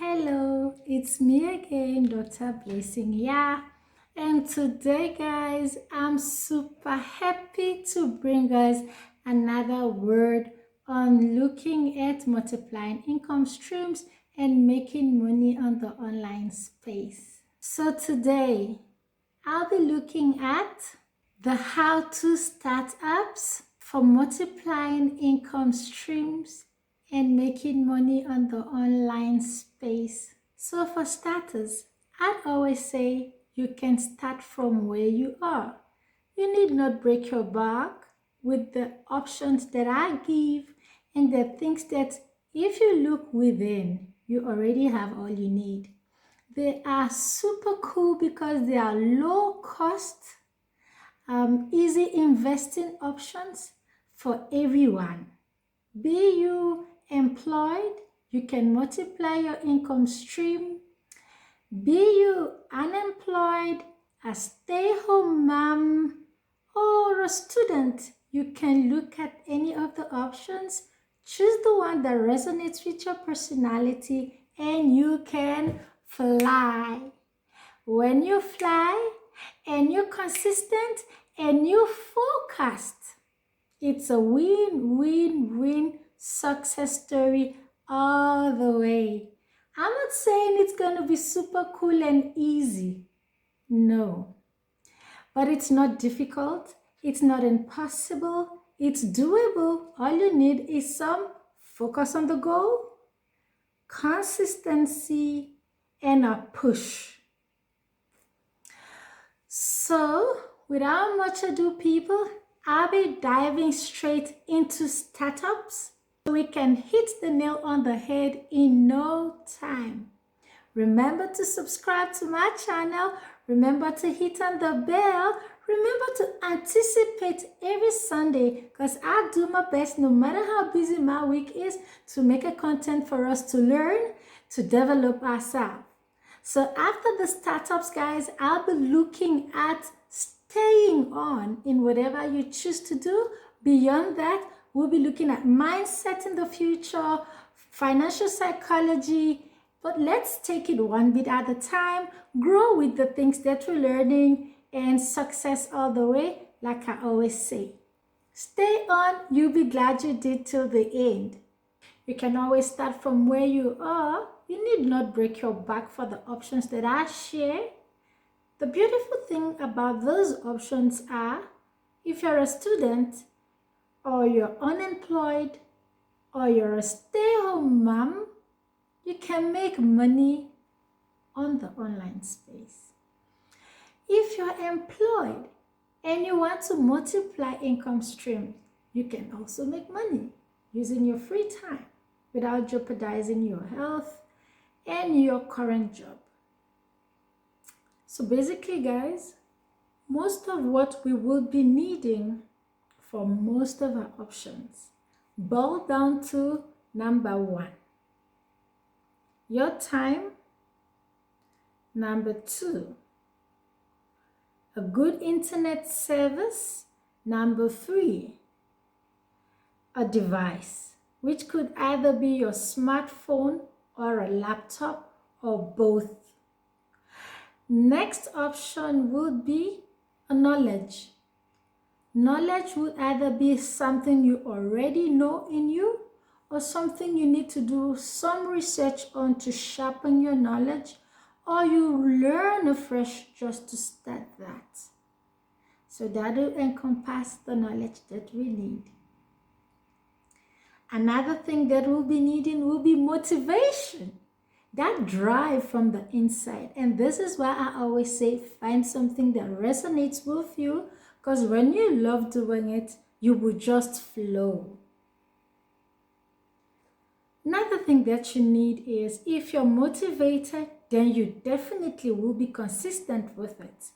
Hello, it's me again, Dr. Blessing. Yeah, and today, guys, I'm super happy to bring us another word on looking at multiplying income streams and making money on the online space. So, today, I'll be looking at the how-to startups for multiplying income streams and making money on the online space. So for starters, I'd always say you can start from where you are. You need not break your back with the options that I give and the things that if you look within, you already have all you need. They are super cool because they are low cost, easy investing options for everyone. Be you employed, you can multiply your income stream. Be you unemployed, a stay-home mom, or a student, you can look at any of the options, choose the one that resonates with your personality, and you can fly. When you fly and you're consistent and you forecast, it's a win-win-win success story all the way. I'm not saying it's going to be super cool and easy. No. But it's not difficult. It's not impossible. It's doable. All you need is some focus on the goal, consistency, and a push. So, without much ado, people, I'll be diving straight into startups so we can hit the nail on the head in no time. Remember to subscribe to my channel. Remember to hit on the bell. Remember to anticipate every Sunday because I do my best no matter how busy my week is to make a content for us to learn, to develop ourselves. So after the startups, guys, I'll be looking at staying on in whatever you choose to do. Beyond that, we'll be looking at mindset in the future, financial psychology, but let's take it one bit at a time, grow with the things that we're learning, and success all the way, like I always say. Stay on, you'll be glad you did till the end. You can always start from where you are. You need not break your back for the options that I share. The beautiful thing about those options are, if you're a student, or you're unemployed, or you're a stay-home mom, you can make money on the online space. If you're employed and you want to multiply income streams, you can also make money using your free time without jeopardizing your health and your current job. So basically, guys, most of what we will be needing for most of our options boil down to number one, your time. Number two, a good internet service. Number three, a device, which could either be your smartphone or a laptop or both. Next option would be a knowledge. Knowledge would either be something you already know in you or something you need to do some research on to sharpen your knowledge, or you learn afresh just to start that. So that will encompass the knowledge that we need. Another thing that we'll be needing will be motivation, that drive from the inside. And this is why I always say find something that resonates with you, because when you love doing it, you will just flow. Another thing that you need is, if you're motivated, then you definitely will be consistent with it.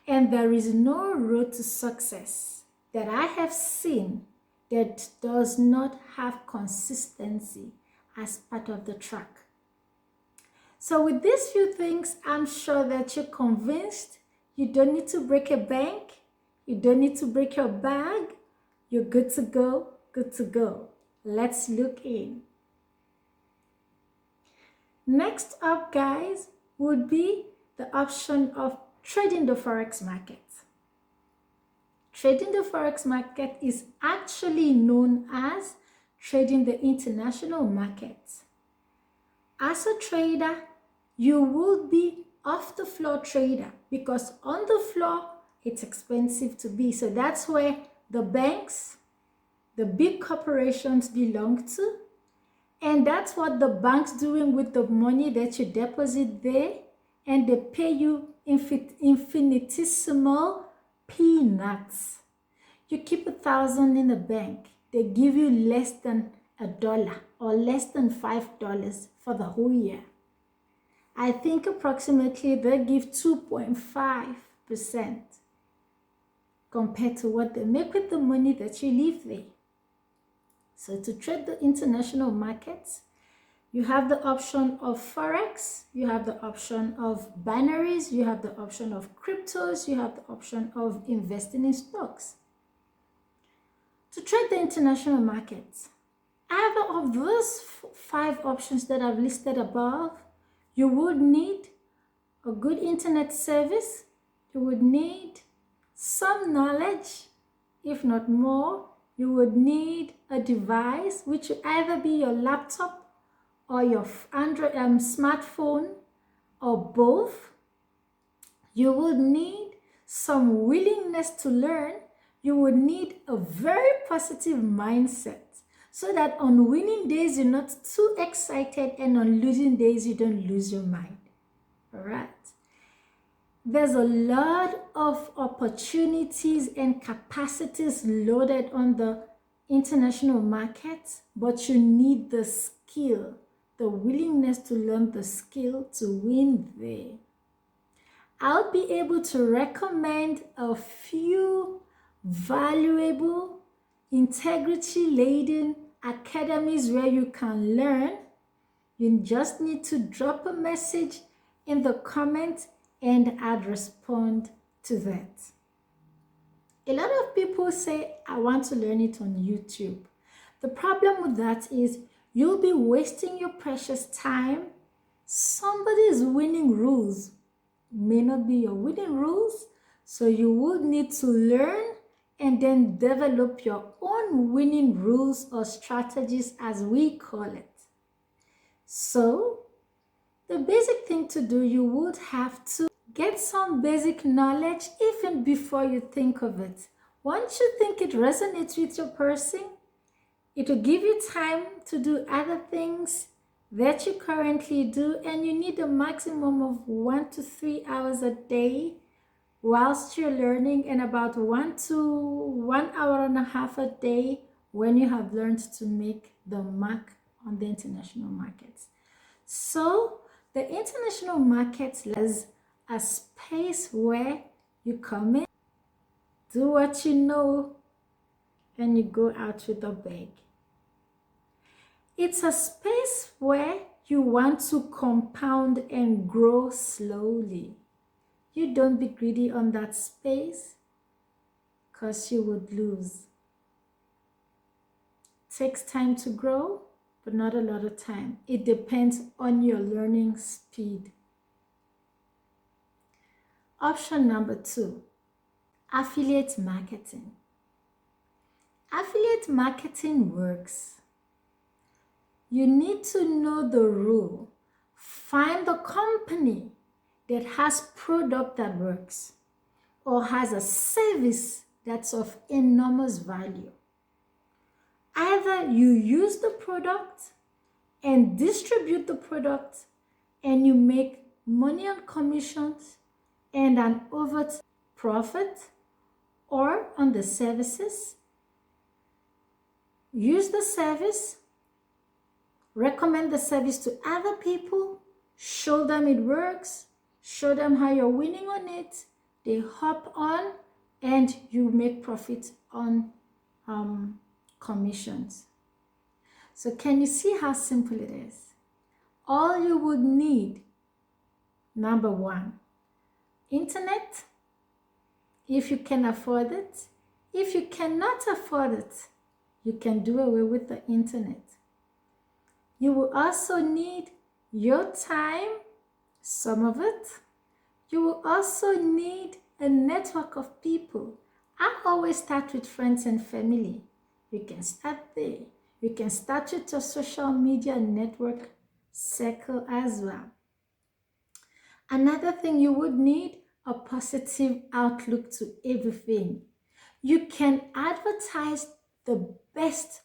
And there is no road to success that I have seen that does not have consistency as part of the track. So with these few things, I'm sure that you're convinced you don't need to break a bank, you don't need to break your bag, you're good to go, good to go. Let's look in. Next up, guys, would be the option of trading the forex market. Trading the forex market is actually known as trading the international market. As a trader, you will be off the floor trader because on the floor it's expensive to be. So that's where the banks, the big corporations belong to. And that's what the bank's doing with the money that you deposit there. And they pay you infinitesimal peanuts. You keep 1,000 in the bank. They give you less than $1 or less than $5 for the whole year. I think approximately they give 2.5% compared to what they make with the money that you leave there. So to trade the international markets, you have the option of Forex, you have the option of binaries, you have the option of cryptos, you have the option of investing in stocks. To trade the international markets, either of those 5 options that I've listed above, you would need a good internet service, you would need some knowledge, if not more. You would need a device, which would either be your laptop or your Android smartphone or both. You would need some willingness to learn. You would need a very positive mindset so that on winning days, you're not too excited and on losing days, you don't lose your mind. All right. There's a lot of opportunities and capacities loaded on the international market, but you need the skill, the willingness to learn the skill to win there. I'll be able to recommend a few valuable, integrity-laden academies where you can learn. You just need to drop a message in the comments and I'd respond to that. A lot of people say, I want to learn it on YouTube. The problem with that is you'll be wasting your precious time. Somebody's winning rules may not be your winning rules, so you would need to learn and then develop your own winning rules or strategies, as we call it. So, the basic thing to do, you would have to get some basic knowledge even before you think of it. Once you think it resonates with your person, it will give you time to do other things that you currently do, and you need a maximum of 1 to 3 hours a day whilst you're learning, and about 1 to 1 hour and a half a day when you have learned to make the mark on the international markets. So the international markets is a space where you come in, do what you know, and you go out with a bag. It's a space where you want to compound and grow slowly. You don't be greedy on that space because you would lose. It takes time to grow, but not a lot of time. It depends on your learning speed. Option number 2, affiliate marketing. Affiliate marketing works. You need to know the rule. Find the company that has product that works or has a service that's of enormous value. Either you use the product and distribute the product and you make money on commissions and an overt profit, or on the services, use the service, recommend the service to other people, show them it works, show them how you're winning on it, they hop on, and you make profit on commissions. So can you see how simple it is? All you would need, number 1, internet, if you can afford it. If you cannot afford it, you can do away with the internet. You will also need your time, some of it. You will also need a network of people. I always start with friends and family. You can start there. You can start with your social media network circle as well. Another thing you would need a positive outlook to everything. You can advertise the best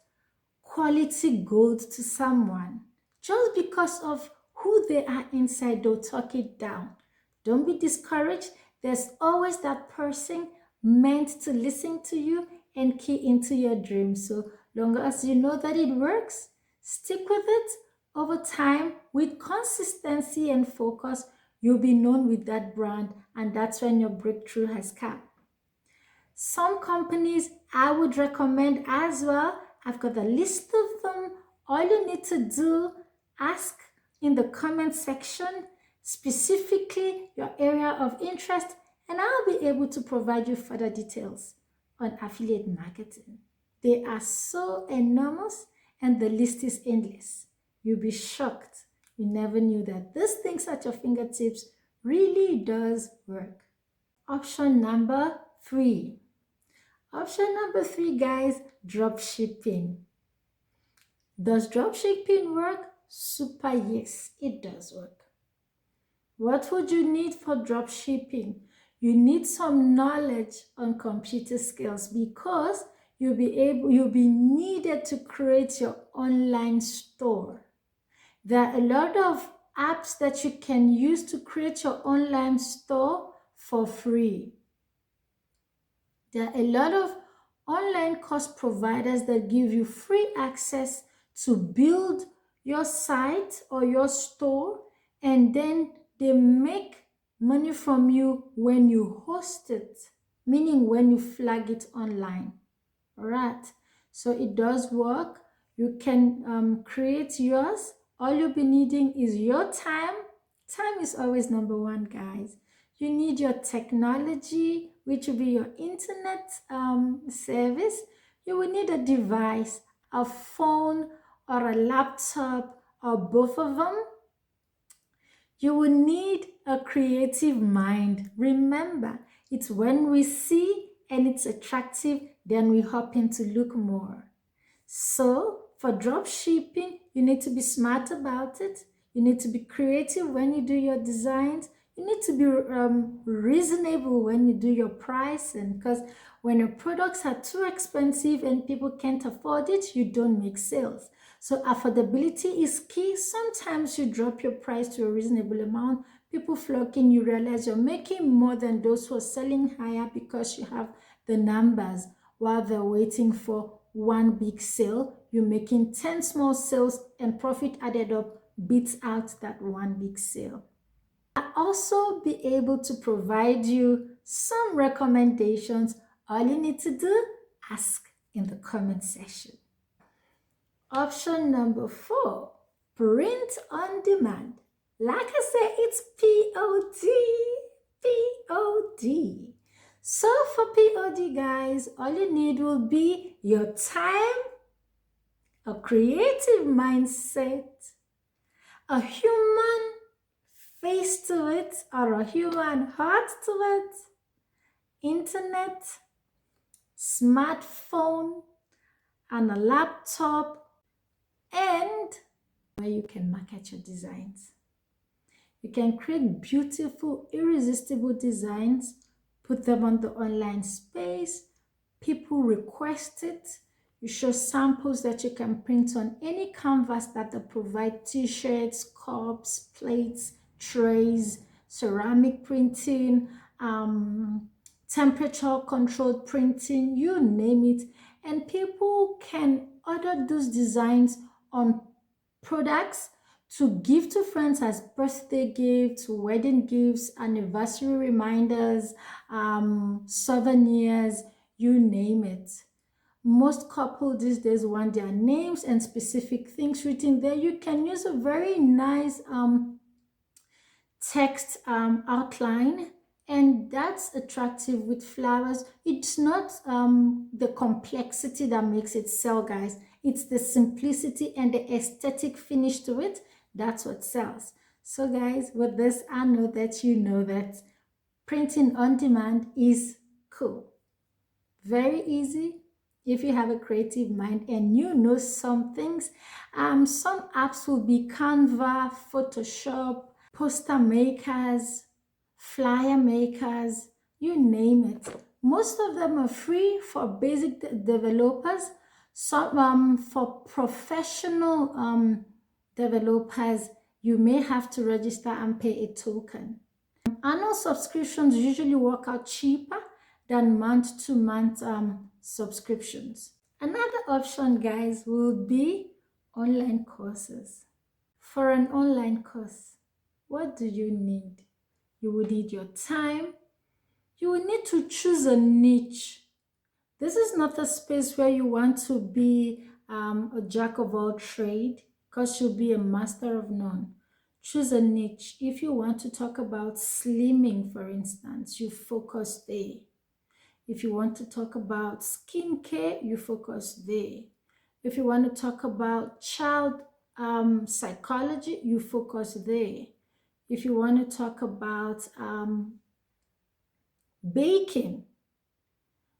quality gold to someone. Just because of who they are inside, they'll talk it down. Don't be discouraged. There's always that person meant to listen to you and key into your dreams. So long as you know that it works, stick with it. Over time, with consistency and focus, you'll be known with that brand, and that's when your breakthrough has come. Some companies I would recommend as well. I've got a list of them. All you need to do, ask in the comment section specifically your area of interest, and I'll be able to provide you further details on affiliate marketing. They are so enormous and the list is endless. You'll be shocked. You never knew that these things at your fingertips really does work. Option number 3. Option number 3, guys, drop shipping. Does drop shipping work? Super yes, it does work. What would you need for drop shipping? You need some knowledge on computer skills because you'll be needed to create your online store. There are a lot of apps that you can use to create your online store for free. There are a lot of online course providers that give you free access to build your site or your store, and then they make money from you when you host it, meaning when you flag it online. All right, so it does work. You can create yours. All you'll be needing is your time. Time is always number one, guys. You need your technology, which will be your internet service. You will need a device, a phone or a laptop or both of them. You will need a creative mind. Remember, it's when we see and it's attractive, then we hop in to look more. So for drop shipping, you need to be smart about it. You need to be creative when you do your designs. You need to be reasonable when you do your pricing, because when your products are too expensive and people can't afford it, you don't make sales. So affordability is key. Sometimes you drop your price to a reasonable amount, people flock in, you realize you're making more than those who are selling higher because you have the numbers. While they're waiting for one big sale, you're making 10 small sales, and profit added up beats out that one big sale. I'll also be able to provide you some recommendations. All you need to do, ask in the comment section. Option number 4, print on demand. Like I said, it's POD. So for POD, guys, all you need will be your time, a creative mindset, a human face to it or a human heart to it, internet, smartphone, and a laptop, and where you can market your designs. You can create beautiful, irresistible designs, put them on the online space. People request it. You show samples that you can print on any canvas that they provide: t-shirts, cups, plates, trays, ceramic printing, temperature controlled printing, you name it. And people can order those designs on products to give to friends as birthday gifts, wedding gifts, anniversary reminders, souvenirs, you name it. Most couples these days want their names and specific things written there. You can use a very nice text outline, and that's attractive with flowers. It's not the complexity that makes it sell, guys. It's the simplicity and the aesthetic finish to it That's what sells. So guys, with this, I know that you know that printing on demand is cool. Very easy if you have a creative mind and you know some things. Some apps will be Canva, Photoshop, poster makers, flyer makers, you name it. Most of them are free for basic developers. Some for professional developers, you may have to register and pay a token. Annual subscriptions usually work out cheaper than month-to-month subscriptions. Another option, guys, would be online courses. For an online course, what do you need? You will need your time. You will need to choose a niche. This is not a space where you want to be a jack of all trade, because you'll be a master of none. Choose a niche. If you want to talk about slimming, for instance, you focus there. If you want to talk about skincare, you focus there. If you want to talk about child psychology, you focus there. If you want to talk about baking,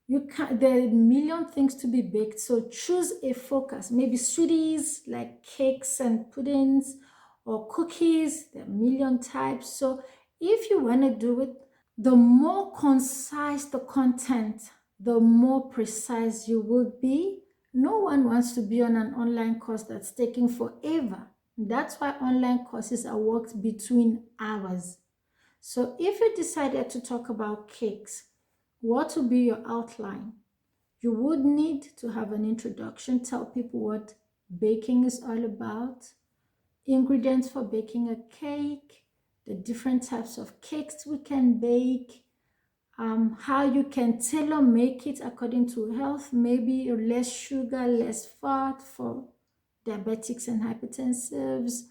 you can there are a million things to be baked, so choose a focus. Maybe sweeties like cakes and puddings, or cookies. There are a million types. So if you want to do it, the more concise the content, the more precise you will be. No one wants to be on an online course that's taking forever. That's why online courses are worked between hours. So if you decided to talk about cakes, what will be your outline? You would need to have an introduction, tell people what baking is all about, ingredients for baking a cake, the different types of cakes we can bake, how you can tailor make it according to health, maybe less sugar, less fat for diabetics and hypertensives,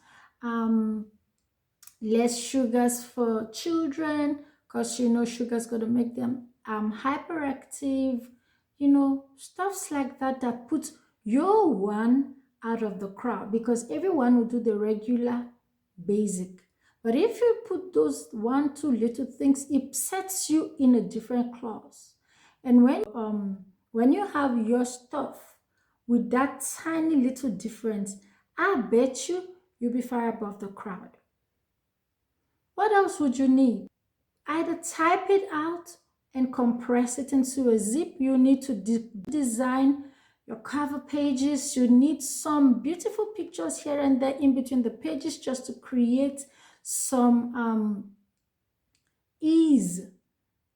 less sugars for children, because you know sugar's going to make them hyperactive, stuffs like that, that put your one out of the crowd, because everyone will do the regular basic. But if you put those one, two little things, it sets you in a different class. And when you have your stuff with that tiny little difference, I bet you'll be far above the crowd. What else would you need? Either type it out and compress it into a zip. You need to design your cover pages. You need some beautiful pictures here and there in between the pages, just to create some ease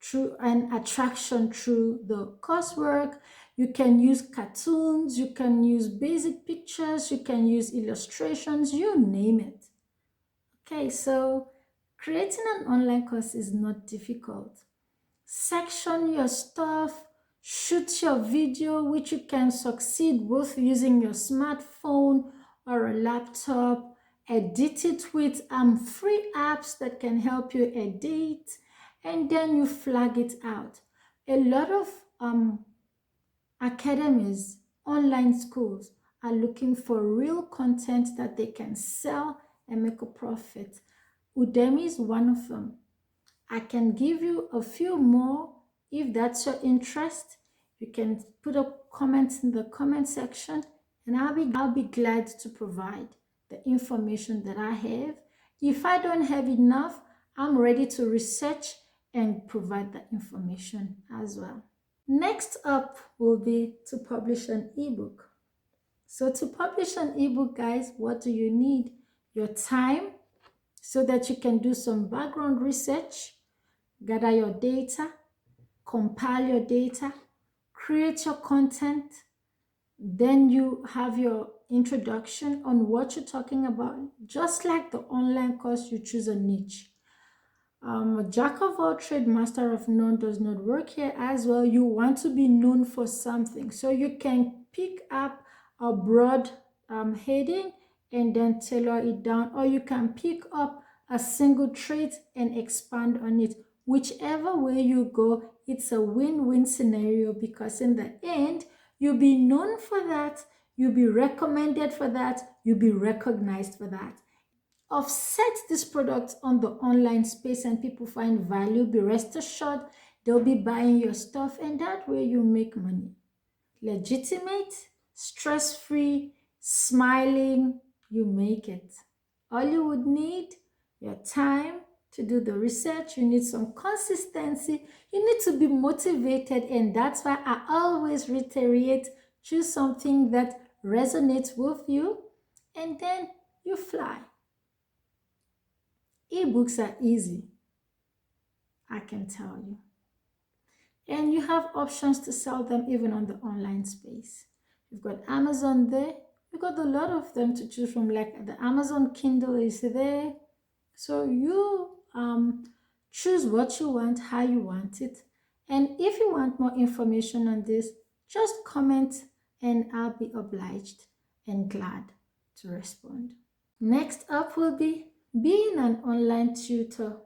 through an attraction through the coursework. You can use cartoons, you can use basic pictures, you can use illustrations, you name it. Okay, so creating an online course is not difficult. Section your stuff, shoot your video, which you can succeed both using your smartphone or a laptop. Edit it with free apps that can help you edit, and then you flag it out. A lot of academies, online schools are looking for real content that they can sell and make a profit. Udemy is one of them. I can give you a few more if that's your interest. You can put a comment in the comment section, and I'll be glad to provide the information that I have. If I don't have enough, I'm ready to research and provide that information as well. Next up will be to publish an ebook. So to publish an ebook, guys, what do you need? Your time, so that you can do some background research, gather your data, compile your data, create your content. Then you have your introduction on what you're talking about. Just like the online course, you choose a niche. A jack of all trade, master of none does not work here as well. You want to be known for something, so you can pick up a broad heading and then tailor it down, or you can pick up a single trait and expand on it. Whichever way you go, it's a win-win scenario, because in the end, you'll be known for that, you'll be recommended for that, you'll be recognized for that. offset this product on the online space and people find value, be rest assured they'll be buying your stuff, and that way you make money. Legitimate, stress-free, smiling, you make it. All you would need, your time to do the research. You need some consistency. You need to be motivated, and that's why I always reiterate, choose something that resonates with you, and then you fly. Ebooks are easy, I can tell you. And you have options to sell them even on the online space. You've got Amazon there. You've got a lot of them to choose from, like the Amazon Kindle is there. So you choose what you want, how you want it. And if you want more information on this, just comment and I'll be obliged and glad to respond. Next up will be being an online tutor.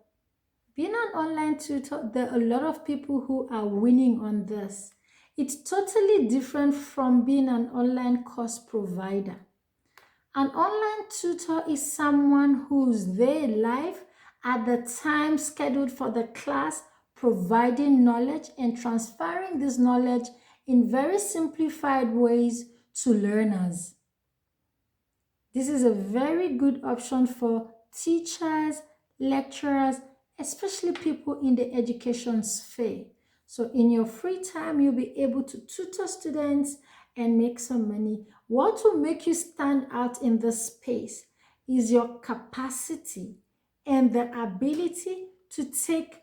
Being an online tutor, there are a lot of people who are winning on this. It's totally different from being an online course provider. An online tutor is someone who's there live at the time scheduled for the class, providing knowledge and transferring this knowledge in very simplified ways to learners. This is a very good option for teachers, lecturers, especially people in the education sphere. So in your free time, you'll be able to tutor students and make some money. What will make you stand out in this space is your capacity and the ability to take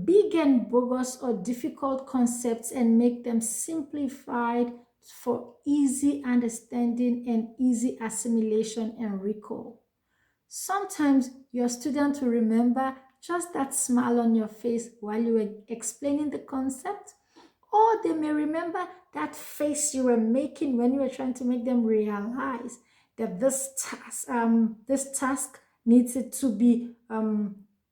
big and bogus or difficult concepts and make them simplified for easy understanding and easy assimilation and recall. Sometimes your student will remember just that smile on your face while you were explaining the concept, or they may remember that face you were making when you were trying to make them realize that this task needs it to be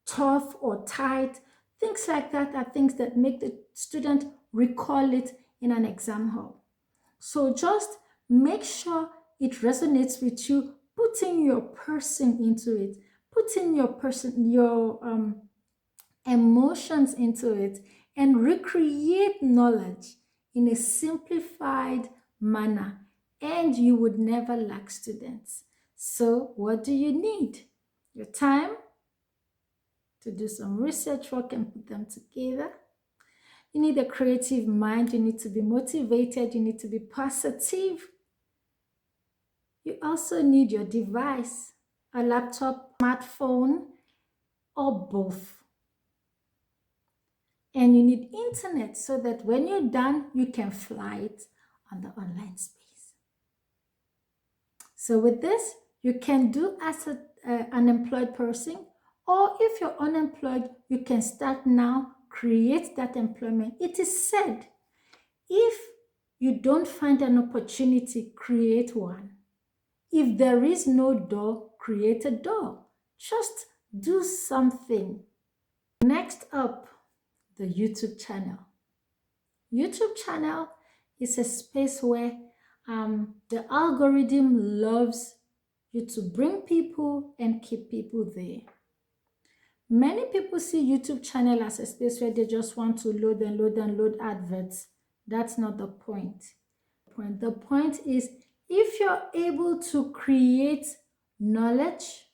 tough or tight. Things like that are things that make the student recall it in an exam hall. So just make sure it resonates with you, putting your person into it, putting your emotions into it, and recreate knowledge in a simplified manner, and you would never lack students. So what do you need? Your time to do some research work and put them together. You need a creative mind. You need to be motivated. You need to be positive. You also need your device, a laptop, smartphone, or both. And you need internet so that when you're done, you can fly it on the online space. So with this, you can do as an unemployed person, or if you're unemployed, you can start now, create that employment. It is said, if you don't find an opportunity, create one. If there is no door, create a door. Just do something. Next up, the YouTube channel. YouTube channel is a space where the algorithm loves you to bring people and keep people there. Many people see YouTube channel as a space where they just want to load and load and load adverts. That's not the point. The point is, if you're able to create knowledge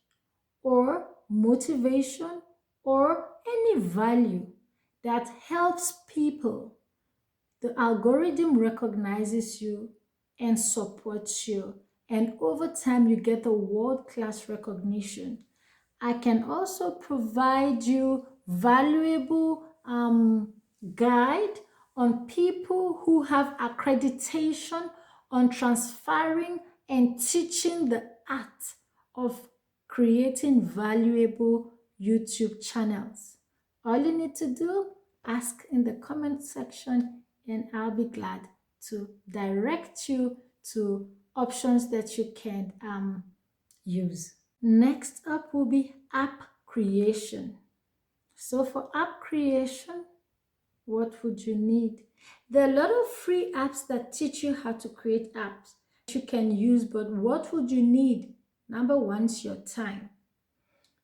or motivation or any value that helps people, the algorithm recognizes you and supports you. And over time, you get a world-class recognition. I can also provide you valuable guide on people who have accreditation on transferring and teaching the art of creating valuable YouTube channels. All you need to do, ask in the comment section and I'll be glad to direct you to options that you can use. Next up will be app creation. So for app creation, what would you need? There are a lot of free apps that teach you how to create apps you can use, but what would you need? Number one is your time.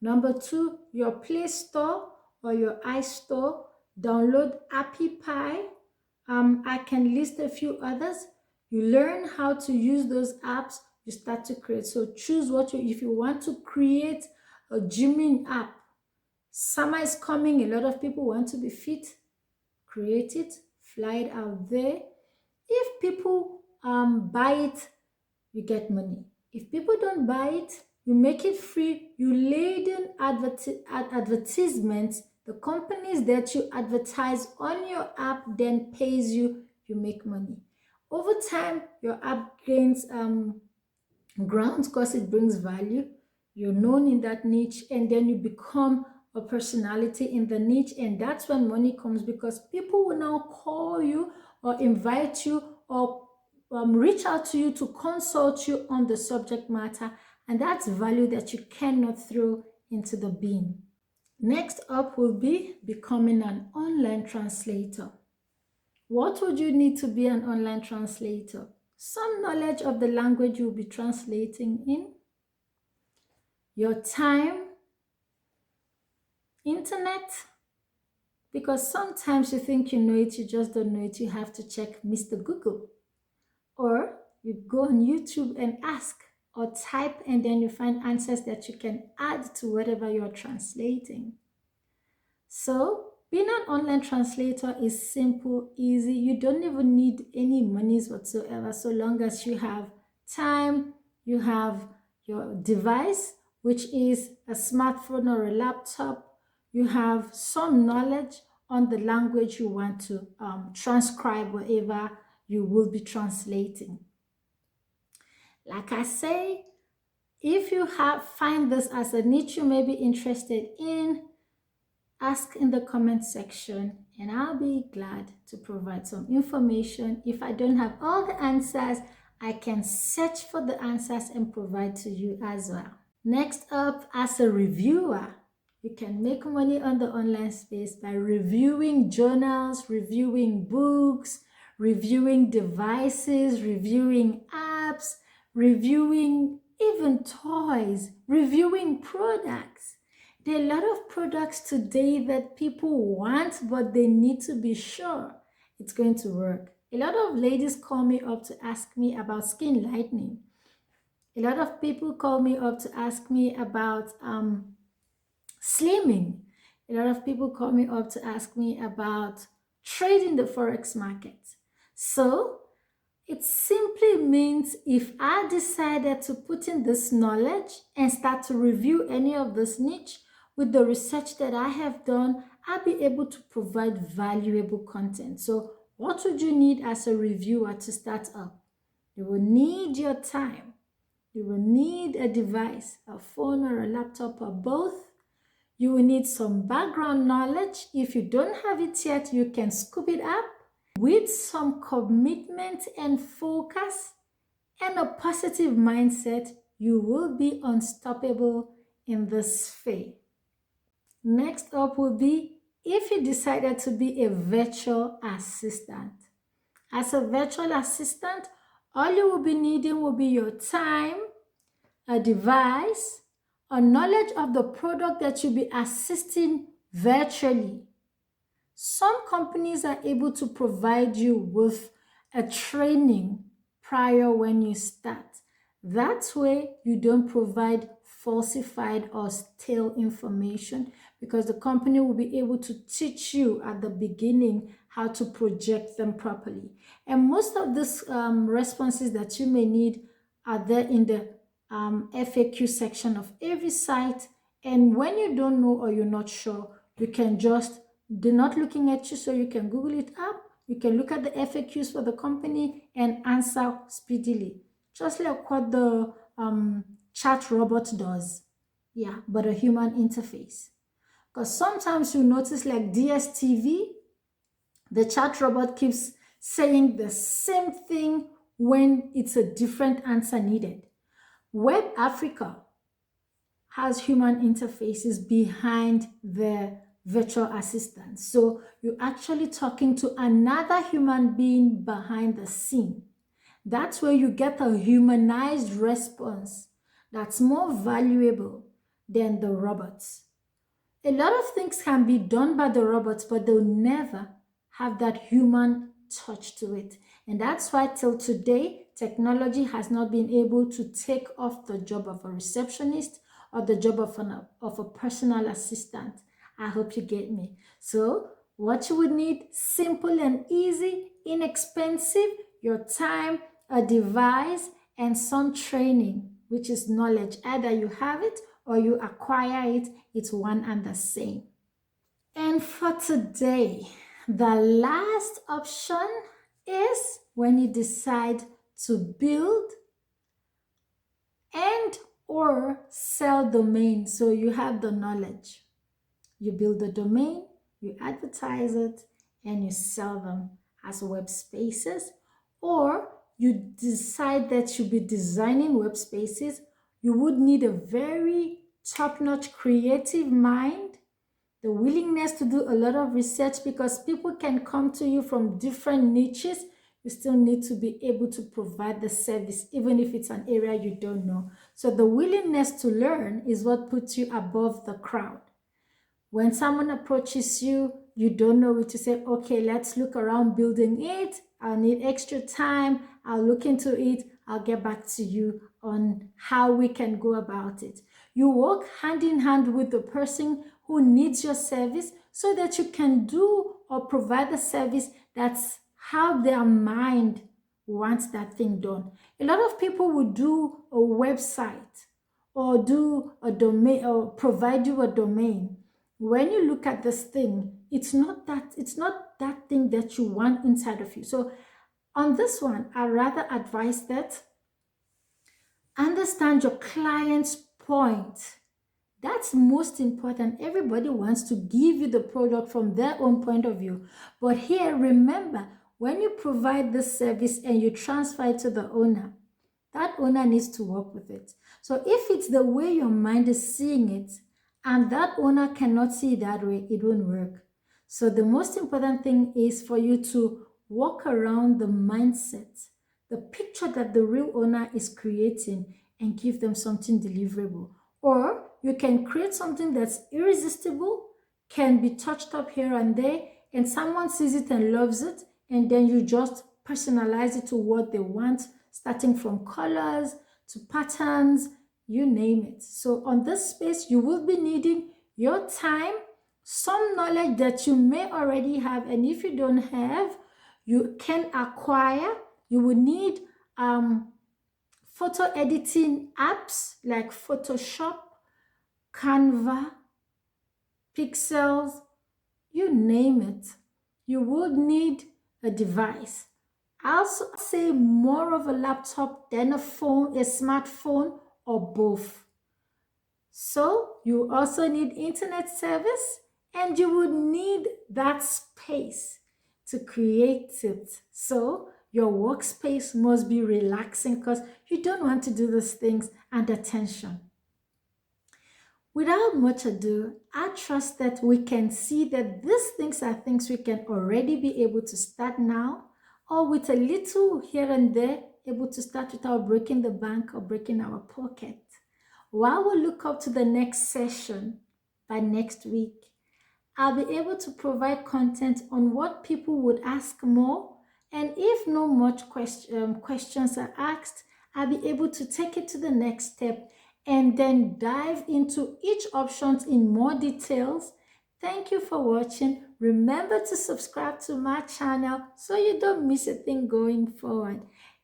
Number two, your Play Store or your iStore, download Appy Pie. I can list a few others. You learn how to use those apps, you start to create. So choose if you want to create a gymming app. Summer is coming, a lot of people want to be fit. Create it, fly it out there. If people buy it, you get money. If people don't buy it, you make it free. You lay in advertisements. The companies that you advertise on your app then pays you. You make money. Over time, your app gains grounds because it brings value. You're known in that niche, and then you become a personality in the niche, and that's when money comes, because people will now call you or invite you or reach out to you to consult you on the subject matter, and that's value that you cannot throw into the bin. Next up will be becoming an online translator. What would you need to be an online translator? Some knowledge of the language you'll be translating in, your time, internet, because sometimes you think you know it, you just don't know it. You have to check Mr. Google, or you go on YouTube and ask or type, and then you find answers that you can add to whatever you're translating. So being an online translator is simple, easy. You don't even need any monies whatsoever, so long as you have time, you have your device, which is a smartphone or a laptop, you have some knowledge on the language you want to transcribe whatever you will be translating. Like I say, if you find this as a niche you may be interested in, ask in the comment section and I'll be glad to provide some information. If I don't have all the answers, I can search for the answers and provide to you as well. Next up, as a reviewer, you can make money on the online space by reviewing journals, reviewing books, reviewing devices, reviewing apps, reviewing even toys, reviewing products. There are a lot of products today that people want, but they need to be sure it's going to work. A lot of ladies call me up to ask me about skin lightening. A lot of people call me up to ask me about slimming. A lot of people call me up to ask me about trading the Forex market. So it simply means if I decided to put in this knowledge and start to review any of this niche, with the research that I have done, I'll be able to provide valuable content. So what would you need as a reviewer to start up? You will need your time. You will need a device, a phone or a laptop or both. You will need some background knowledge. If you don't have it yet, you can scoop it up. With some commitment and focus and a positive mindset, you will be unstoppable in this sphere. Next up will be if you decided to be a virtual assistant. As a virtual assistant, all you will be needing will be your time, a device, a knowledge of the product that you'll be assisting virtually. Some companies are able to provide you with a training prior when you start. That way, you don't provide falsified or stale information, because the company will be able to teach you at the beginning how to project them properly. And most of these responses that you may need are there in the FAQ section of every site. And when you don't know or you're not sure, you can just, they're not looking at you, so you can Google it up. You can look at the FAQs for the company and answer speedily, just like what the chat robot does. Yeah, but a human interface. Because sometimes you notice, like DSTV, the chat robot keeps saying the same thing when it's a different answer needed. Web Africa has human interfaces behind the virtual assistant. So you're actually talking to another human being behind the scene. That's where you get a humanized response that's more valuable than the robots. A lot of things can be done by the robots, but they'll never have that human touch to it. And that's why till today, technology has not been able to take off the job of a receptionist or the job of a personal assistant. I hope you get me. So what you would need, simple and easy, inexpensive, your time, a device, and some training, which is knowledge. Either you have it or you acquire it. It's one and the same. And for today, the last option is when you decide to build and or sell domain. So you have the knowledge. You build the domain, you advertise it, and you sell them as web spaces. Or you decide that you'll be designing web spaces. You would need a very top-notch creative mind, the willingness to do a lot of research, because people can come to you from different niches. You still need to be able to provide the service, even if it's an area you don't know. So the willingness to learn is what puts you above the crowd. When someone approaches you, you don't know what to say. Okay, let's look around building it. I'll need extra time. I'll look into it. I'll get back to you on how we can go about it. You work hand in hand with the person who needs your service so that you can do or provide the service that's how their mind wants that thing done. A lot of people would do a website or do a domain or provide you a domain. When you look at this thing, it's not that thing that you want inside of you. So on this one, I rather advise that understand your client's point. That's most important. Everybody wants to give you the product from their own point of view. But here, remember, when you provide this service and you transfer it to the owner, that owner needs to work with it. So if it's the way your mind is seeing it, and that owner cannot see it that way, it won't work. So the most important thing is for you to walk around the mindset, the picture that the real owner is creating, and give them something deliverable. Or you can create something that's irresistible, can be touched up here and there, and someone sees it and loves it, and then you just personalize it to what they want, starting from colors to patterns, you name it. So on this space, you will be needing your time, some knowledge that you may already have, and if you don't have, you can acquire. You will need photo editing apps like Photoshop, Canva, Pixels, you name it. You would need a device. I also say more of a laptop than a phone, a smartphone, or both. So you also need internet service, and you would need that space to create it. So your workspace must be relaxing because you don't want to do those things under tension. Without much ado, I trust that we can see that these things are things we can already be able to start now, or with a little here and there, able to start without breaking the bank or breaking our pocket. While we look up to the next session by next week, I'll be able to provide content on what people would ask more, and if no much questions are asked, I'll be able to take it to the next step and then dive into each option in more details. Thank you for watching. Remember to subscribe to my channel so you don't miss a thing going forward.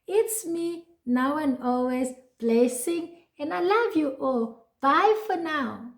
It's me, now and always, Blessing, and I love you all. Bye for now.